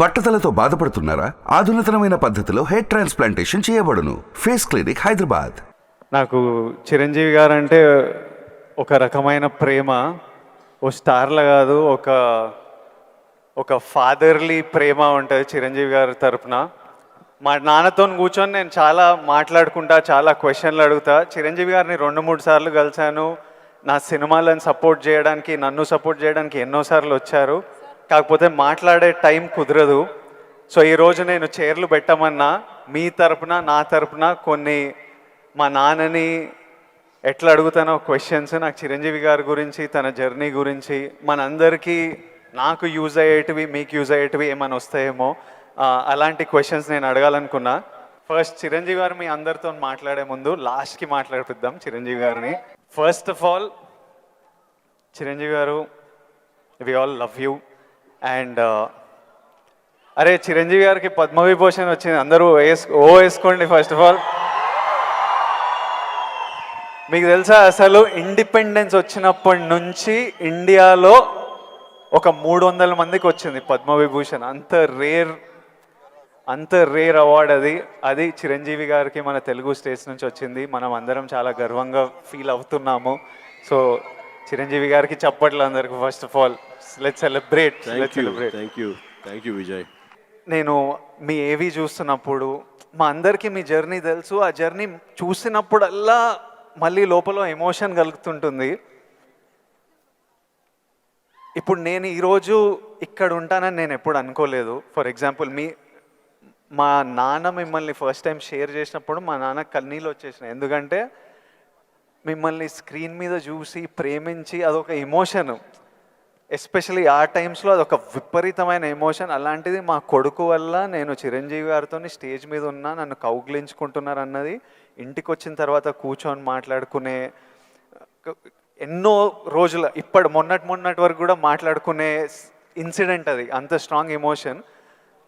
బట్టతలతో బాధపడుతున్నారా? ఆధునితనమైన పద్ధతిలో hair transplantation చేయబడును. Face clinic, Hyderabad. నాకు చిరంజీవి గారు అంటే ఒక రకమైన ప్రేమ. ఓ స్టార్లా కాదు, ఒక ఫాదర్లీ ప్రేమ ఉంటుంది చిరంజీవి గారి తరపున. మా నాన్నతో కూర్చొని నేను చాలా మాట్లాడుకుంటా, చాలా క్వశ్చన్లు అడుగుతా. చిరంజీవి గారిని 2-3 సార్లు కలిశాను. నా సినిమాలను సపోర్ట్ చేయడానికి, నన్ను సపోర్ట్ చేయడానికి ఎన్నోసార్లు వచ్చారు. కాకపోతే మాట్లాడే టైం కుదరదు. సో ఈరోజు నేను చైర్లు పెట్టమన్నా మీ తరపున, నా తరపున కొన్ని మా నాన్నని ఎట్లా అడుగుతానో క్వశ్చన్స్, నాకు చిరంజీవి గారి గురించి, తన జర్నీ గురించి, మనందరికీ నాకు యూజ్ అయ్యేటివి, మీకు యూజ్ అయ్యేటివి ఏమైనా వస్తాయేమో, అలాంటి క్వశ్చన్స్ నేను అడగాలనుకున్నా. ఫస్ట్ చిరంజీవి గారు మీ అందరితో మాట్లాడే ముందు లాస్ట్కి మాట్లాడిపిద్దాం చిరంజీవి గారిని. ఫస్ట్ ఆఫ్ ఆల్ చిరంజీవి గారు, we all love you. And అరే చిరంజీవి గారికి పద్మవిభూషణ్ వచ్చింది, అందరూ వేసుకోండి. ఫస్ట్ ఆఫ్ ఆల్ మీకు తెలుసా, అసలు ఇండిపెండెన్స్ వచ్చినప్పటి నుంచి ఇండియాలో ఒక 300 మందికి వచ్చింది పద్మవిభూషణ్. అంత రేర్ అవార్డ్ అది చిరంజీవి గారికి మన తెలుగు స్టేట్స్ నుంచి వచ్చింది. మనం అందరం చాలా గర్వంగా ఫీల్ అవుతున్నాము. సో చిరంజీవి గారికి చప్పట్లు అందరికి. First of all let's celebrate. Thank you Vijay. నేను మీ ఏవి చూస్తున్నప్పుడు మా అందరికీ మీ జర్నీ తెలుసు. ఆ జర్నీ చూసినప్పుడల్లా మళ్ళీ లోపల ఎమోషన్ కలుగుతుంటుంది. ఇప్పుడు నేను ఈరోజు ఇక్కడ ఉంటానని నేను ఎప్పుడు అనుకోలేదు. ఫర్ ఎగ్జాంపుల్ మా నాన్న మిమ్మల్ని ఫస్ట్ టైం షేర్ చేసినప్పుడు మా నాన్న కన్నీళ్ళు వచ్చేసినాయి. ఎందుకంటే మిమ్మల్ని స్క్రీన్ మీద చూసి ప్రేమించి అదొక ఎమోషన్. ఎస్పెషలీ ఆ టైమ్స్లో అదొక విపరీతమైన ఎమోషన్. అలాంటిది మా కొడుకు వల్ల నేను చిరంజీవి గారితో స్టేజ్ మీద ఉన్నా, నన్ను కౌగిలించుకుంటున్నారు అన్నది ఇంటికి వచ్చిన తర్వాత కూర్చొని మాట్లాడుకునే ఎన్నో రోజుల మొన్నటి వరకు కూడా మాట్లాడుకునే ఇన్సిడెంట్ అది. అంత స్ట్రాంగ్ ఎమోషన్.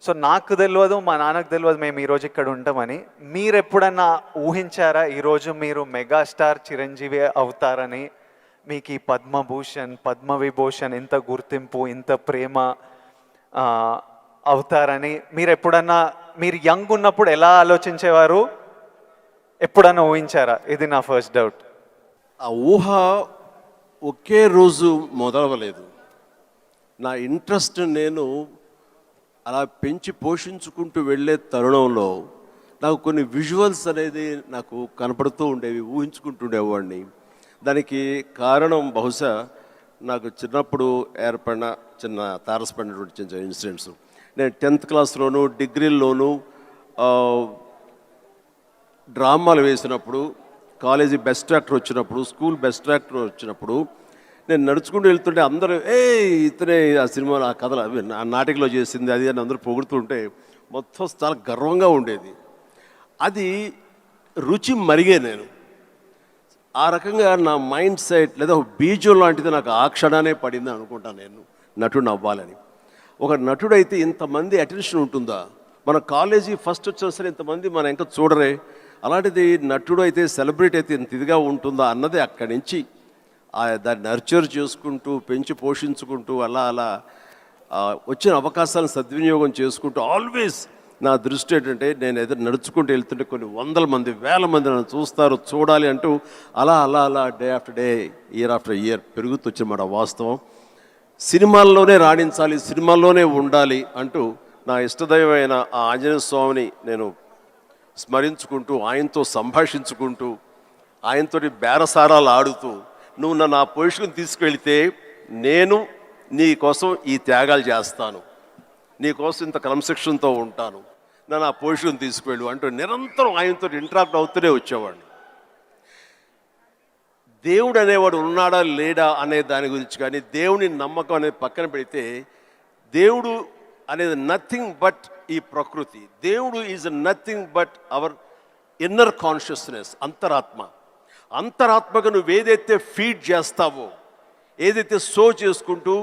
సో నాకు తెలియదు, మా నాన్నకు తెలియదు మేము ఈరోజు ఇక్కడ ఉంటామని. మీరు ఎప్పుడన్నా ఊహించారా ఈరోజు మీరు మెగాస్టార్ చిరంజీవి అవుతారని? మీకు ఈ పద్మభూషణ్, పద్మవిభూషణ్ ఇంత గుర్తింపు, ఇంత ప్రేమ అవుతారని మీరు ఎప్పుడన్నా, మీరు యంగ్ ఉన్నప్పుడు ఎలా ఆలోచించేవారు? ఎప్పుడన్నా ఊహించారా? ఇది నా ఫస్ట్ డౌట్. ఆ ఊహ ఒకే రోజు మొదలవలేదు. నా ఇంట్రెస్ట్ నేను అలా పెంచి పోషించుకుంటూ వెళ్ళే తరుణంలో నాకు కొన్ని విజువల్స్ అనేది నాకు కనపడుతూ ఉండేవి, ఊహించుకుంటుండేవాడిని. దానికి కారణం బహుశా నాకు చిన్నప్పుడు ఏర్పడిన తారసపడినటువంటి చిన్న ఇన్సిడెంట్స్. నేను 10th క్లాస్లోను, డిగ్రీల్లోనూ డ్రామాలు వేసినప్పుడు, కాలేజీ బెస్ట్ యాక్టర్ వచ్చినప్పుడు, స్కూల్ బెస్ట్ యాక్టర్ వచ్చినప్పుడు నేను నడుచుకుంటూ వెళ్తుంటే అందరూ ఇతనే ఆ సినిమాలో ఆ కథలు అవి ఆ నాటికలో చేసింది అది అని అందరూ పొగుడుతుంటే మొత్తం చాలా గర్వంగా ఉండేది. అది రుచి మరిగే నేను ఆ రకంగా నా మైండ్ సెట్ లేదా ఒక బీజం లాంటిది నాకు ఆ క్షణానే పడింది అనుకుంటాను నేను నటుడు అవ్వాలని. ఒక నటుడైతే ఇంతమంది అటెన్షన్ ఉంటుందా? మన కాలేజీ ఫస్ట్ వచ్చినా సరే ఇంతమంది మన ఇంకా చూడరే, అలాంటిది నటుడు అయితే, సెలబ్రిటీ అయితే ఇంత ఇదిగా ఉంటుందా అన్నది అక్కడి నుంచి దాన్ని నర్చర్ చేసుకుంటూ పెంచి పోషించుకుంటూ అలా వచ్చిన అవకాశాలను సద్వినియోగం చేసుకుంటూ ఆల్వేస్ నా దృష్టి ఏంటంటే నేను ఏదో నడుచుకుంటూ వెళ్తుంటే కొన్ని 100 మంది 1000 మంది నన్ను చూస్తారు, చూడాలి అంటూ అలా day after day, year after year పెరుగుతూ వచ్చినమాట వాస్తవం. సినిమాల్లోనే రాణించాలి, సినిమాల్లోనే ఉండాలి అంటూ నా ఇష్టదైవమైన ఆ ఆంజనేయ స్వామిని నేను స్మరించుకుంటూ, ఆయనతో సంభాషించుకుంటూ, ఆయనతో బేరసారాలు ఆడుతూ, నువ్వు నన్ను ఆ పొజిషన్ తీసుకెళ్తే నేను నీ కోసం ఈ త్యాగాలు చేస్తాను, నీ కోసం ఇంత క్రమశిక్షణతో ఉంటాను, నన్ను ఆ పొజిషన్ తీసుకువెళ్ళు అంటూ నిరంతరం ఆయనతో ఇంటరాక్ట్ అవుతూనే వచ్చేవాడిని. దేవుడు అనేవాడు ఉన్నాడా లేడా అనే దాని గురించి కానీ, దేవుని నమ్మకం అనేది పక్కన పెడితే, దేవుడు అనేది నథింగ్ బట్ ఈ ప్రకృతి. దేవుడు is nothing but our inner consciousness, అంతరాత్మగా నువ్వు ఏదైతే ఫీడ్ చేస్తావో, ఏదైతే సో చేసుకుంటూ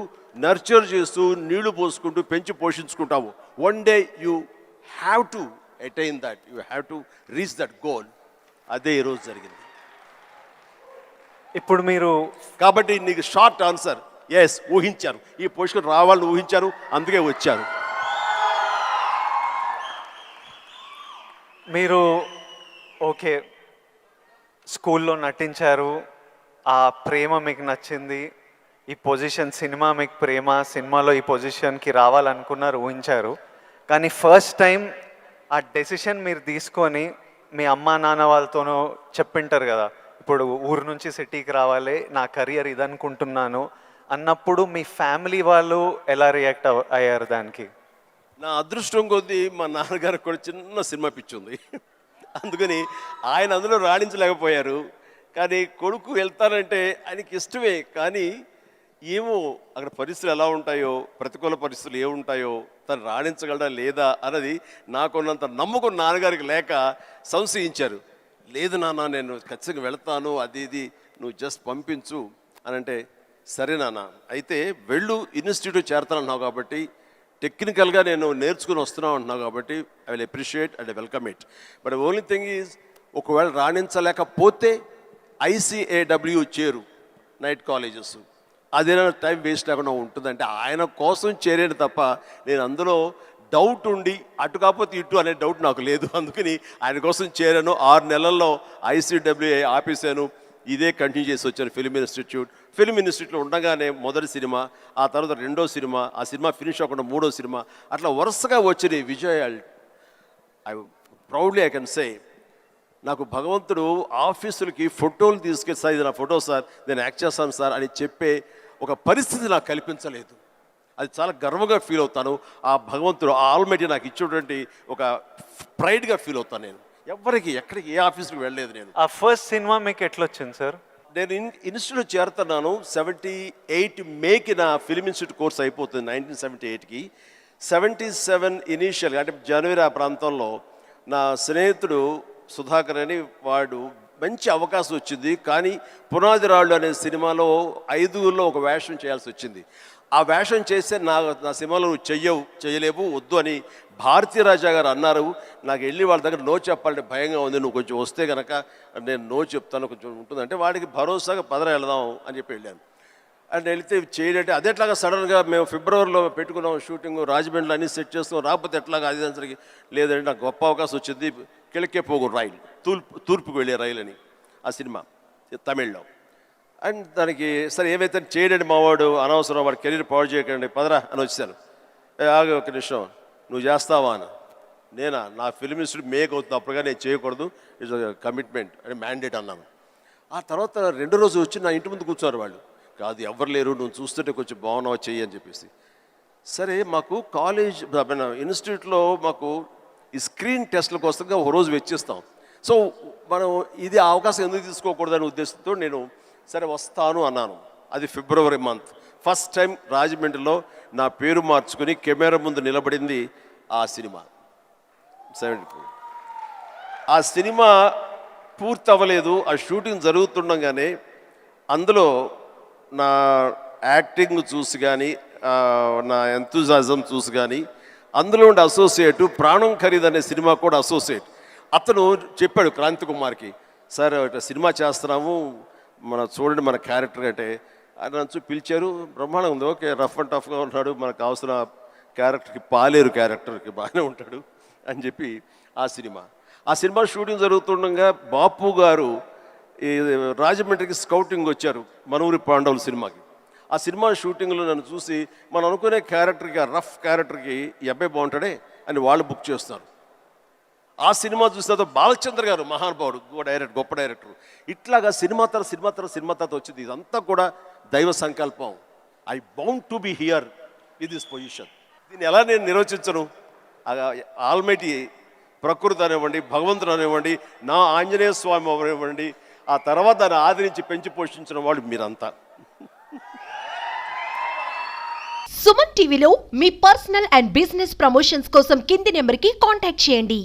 నర్చర్ చేస్తూ నీళ్లు పోసుకుంటూ పెంచి పోషించుకుంటావో, one day you have to attain that, you have to reach that goal. అదే ఈరోజు జరిగింది. ఇప్పుడు మీరు కాబట్టి నీకు షార్ట్ ఆన్సర్, ఎస్, ఊహించారు, ఈ పొజిషన్ రావాలని ఊహించారు, అందుకే వచ్చారు. మీరు ఓకే స్కూల్లో నటించారు, ఆ ప్రేమ మీకు నచ్చింది, ఈ పొజిషన్ సినిమా మీకు ప్రేమ, సినిమాలో ఈ పొజిషన్కి రావాలనుకున్నారు, ఊహించారు. కానీ ఫస్ట్ టైం ఆ డెసిషన్ మీరు తీసుకొని మీ అమ్మా నాన్న వాళ్ళతోనూ చెప్పింటారు కదా, ఇప్పుడు ఊరు నుంచి సిటీకి రావాలి, నా కెరియర్ ఇదనుకుంటున్నాను అన్నప్పుడు మీ ఫ్యామిలీ వాళ్ళు ఎలా రియాక్ట్ అయ్యారు దానికి? నా అదృష్టం కొద్దీ మా నాన్నగారికి కూడా చిన్న సినిమా పిచ్చి ఉంది. అందుకని ఆయన అందులో రాణించలేకపోయారు. కానీ కొడుకు వెళ్తానంటే ఆయనకి ఇష్టమే, కానీ ఏమో అక్కడ పరిస్థితులు ఎలా ఉంటాయో, ప్రతికూల పరిస్థితులు ఏముంటాయో, తను రాణించగలడా లేదా అన్నది నాకున్నంత నమ్మకం నాన్నగారికి లేక సంశయించారు. లేదు నాన్న, నేను ఖచ్చితంగా వెళ్తాను, అది ఇది నువ్వు జస్ట్ పంపించు అని అంటే, సరే నాన్న అయితే వెళ్ళు, ఇన్స్టిట్యూట్ చేరతానన్నావు కాబట్టి, టెక్నికల్గా నేను నేర్చుకుని వస్తున్నావు అంటున్నావు కాబట్టి I will appreciate and welcome it. But only thing is, ఒకవేళ రాణించలేకపోతే ICAW చేరు, నైట్ కాలేజెస్, అదేనా టైం వేస్ట్ లేకుండా ఉంటుందంటే ఆయన కోసం చేరాను తప్ప నేను అందులో డౌట్ ఉండి అటు కాకపోతే ఇటు అనే డౌట్ నాకు లేదు. అందుకని ఆయన కోసం చేరాను. 6 నెలల్లో ICAW ఆపేశాను, ఇదే కంటిన్యూ చేసి వచ్చాను. ఫిల్మ్ ఇన్స్టిట్యూట్లో ఉండగానే మొదటి సినిమా, ఆ తర్వాత రెండో సినిమా, ఆ సినిమా ఫినిష్ అవ్వకుండా మూడో సినిమా, అట్లా వరుసగా వచ్చినాయి విజయాలు. ఐ కెన్ సే నాకు భగవంతుడు ఆఫీసులకి ఫోటోలు తీసుకెళ్ళి, సార్ ఇది నా ఫోటో సార్, నేను యాక్ట్ చేస్తాను సార్ అని చెప్పే ఒక పరిస్థితి నాకు కల్పించలేదు. అది చాలా గర్వంగా ఫీల్ అవుతాను. ఆ భగవంతుడు, ఆ ఆల్మైటీ నాకు ఇచ్చేటువంటి ఒక ప్రైడ్గా ఫీల్ అవుతాను. నేను ఎక్కడికి ఏ ఆఫీస్కి వెళ్ళలేదు. నేను ఆ ఫస్ట్ సినిమా మీకు ఎట్లా వచ్చింది సార్? నేను ఇన్స్టిట్యూట్ చేరుతున్నాను 78 మేకి నా ఫిల్మ్ ఇన్స్టిట్యూట్ కోర్స్ అయిపోతుంది. 1978కి 77 ఇనీషియల్గా అంటే జనవరి ఆ ప్రాంతంలో నా స్నేహితుడు సుధాకర్ అని వాడు మంచి అవకాశం వచ్చింది. కానీ పునాది రాళ్ళు అనే సినిమాలో 5గురిలో ఒక వేషం చేయాల్సి వచ్చింది. ఆ వేషం చేస్తే నా సినిమాలో నువ్వు చేయలేవు, వద్దు అని భారతీ రాజా గారు అన్నారు. నాకు వెళ్ళి వాళ్ళ దగ్గర నో చెప్పాలంటే భయంగా ఉంది, నువ్వు కొంచెం వస్తే కనుక నేను నో చెప్తాను, కొంచెం ఉంటుందంటే వాడికి భరోసాగా పదర వెళదాం అని చెప్పి వెళ్ళాను. అండ్ వెళితే చేయడంటే అదెట్లాగా సడన్గా మేము ఫిబ్రవరిలో పెట్టుకున్నాం షూటింగ్, రాజమండ్రిలో అన్నీ సెట్ చేస్తాం, రాకపోతే ఎట్లాగా అది దానికి లేదంటే నాకు గొప్ప అవకాశం వచ్చింది. కిళకే పోగు రైలు, తూర్పుకు వెళ్ళే రైలు అని ఆ సినిమా తమిళ్లో. అండ్ దానికి సరే ఏమైతే చేయడండి మావాడు, అనవసరం వాడు కెరీర్ పాడు చేయకండి, పదరా అని వచ్చాను. ఆగే ఒక నిమిషం, నువ్వు చేస్తావా అని. నేనా, నా ఫిల్మ్ ఇన్స్టిట్యూట్ మేక్ అవుతుంది, అప్పుడుగా నేను చేయకూడదు, ఇట్స్ కమిట్మెంట్ అని మ్యాండేట్ అన్నాను. ఆ తర్వాత 2 రోజు వచ్చి నా ఇంటి ముందు కూర్చున్నారు వాళ్ళు. కాదు ఎవరు లేరు, నువ్వు చూస్తుంటే కొంచెం బాగున్నావు చెయ్యి అని చెప్పేసి. సరే మాకు కాలేజ్ ఇన్స్టిట్యూట్లో మాకు ఈ స్క్రీన్ టెస్ట్ల కోసం ఒక రోజు వెచ్చిస్తాం. సో మనం ఇది అవకాశం ఎందుకు తీసుకోకూడదనే ఉద్దేశంతో నేను సరే వస్తాను అన్నాను. అది ఫిబ్రవరి మంత్. ఫస్ట్ టైం రాజమండ్రిలో నా పేరు మార్చుకుని కెమెరా ముందు నిలబడింది ఆ సినిమా 74. ఆ సినిమా పూర్తి అవ్వలేదు, ఆ షూటింగ్ జరుగుతుండగానే అందులో నా యాక్టింగ్ చూసి కానీ, నా ఎంతూజాజం చూసి కానీ, అందులో ఉండే అసోసియేటు ప్రాణం ఖరీదు అనే సినిమా కూడా అసోసియేట్ అతను చెప్పాడు క్రాంతి కుమార్కి, సార్ సినిమా చేస్తున్నాము, చూడండి మన క్యారెక్టర్ అంటే. ఆయన నన్ను పిలిచారు, బ్రహ్మాండంగా ఉంది, ఓకే రఫ్ అండ్ టఫ్గా ఉన్నాడు, మనకు అవసరం క్యారెక్టర్కి, పాలేరు క్యారెక్టర్కి బాగానే ఉంటాడు అని చెప్పి ఆ సినిమా షూటింగ్ జరుగుతుండగా బాపు గారు ఈ రాజమండ్రికి స్కౌటింగ్ వచ్చారు మనూరి పాండవుల సినిమాకి. ఆ సినిమా షూటింగ్లో నన్ను చూసి మనం అనుకునే క్యారెక్టర్కి, ఆ రఫ్ క్యారెక్టర్కి ఈ అబ్బాయి బాగుంటాడే అని వాళ్ళు బుక్ చేస్తారు. ఆ సినిమా చూసిన తర్వాత బాలచంద్ర గారు మహానుభావుడు, గొప్ప డైరెక్టర్, ఇట్లాగా సినిమా తర్వాత వచ్చింది. ఇదంతా కూడా దైవ సంకల్పం. I bound to be here with this position. దీన్ని ఎలా నేను నిర్వచించను? ఆల్మైటీ ప్రకృతి అనివ్వండి, భగవంతుడు అనివ్వండి, నా ఆంజనేయ స్వామి అవనివ్వండి, ఆ తర్వాత దాన్ని ఆదరించి పెంచి పోషించిన వాళ్ళు మీరంతా. సుమన్ టీవీలో మీ పర్సనల్ అండ్ బిజినెస్ ప్రమోషన్స్ కోసం కింది నెంబర్కి కాంటాక్ట్ చేయండి.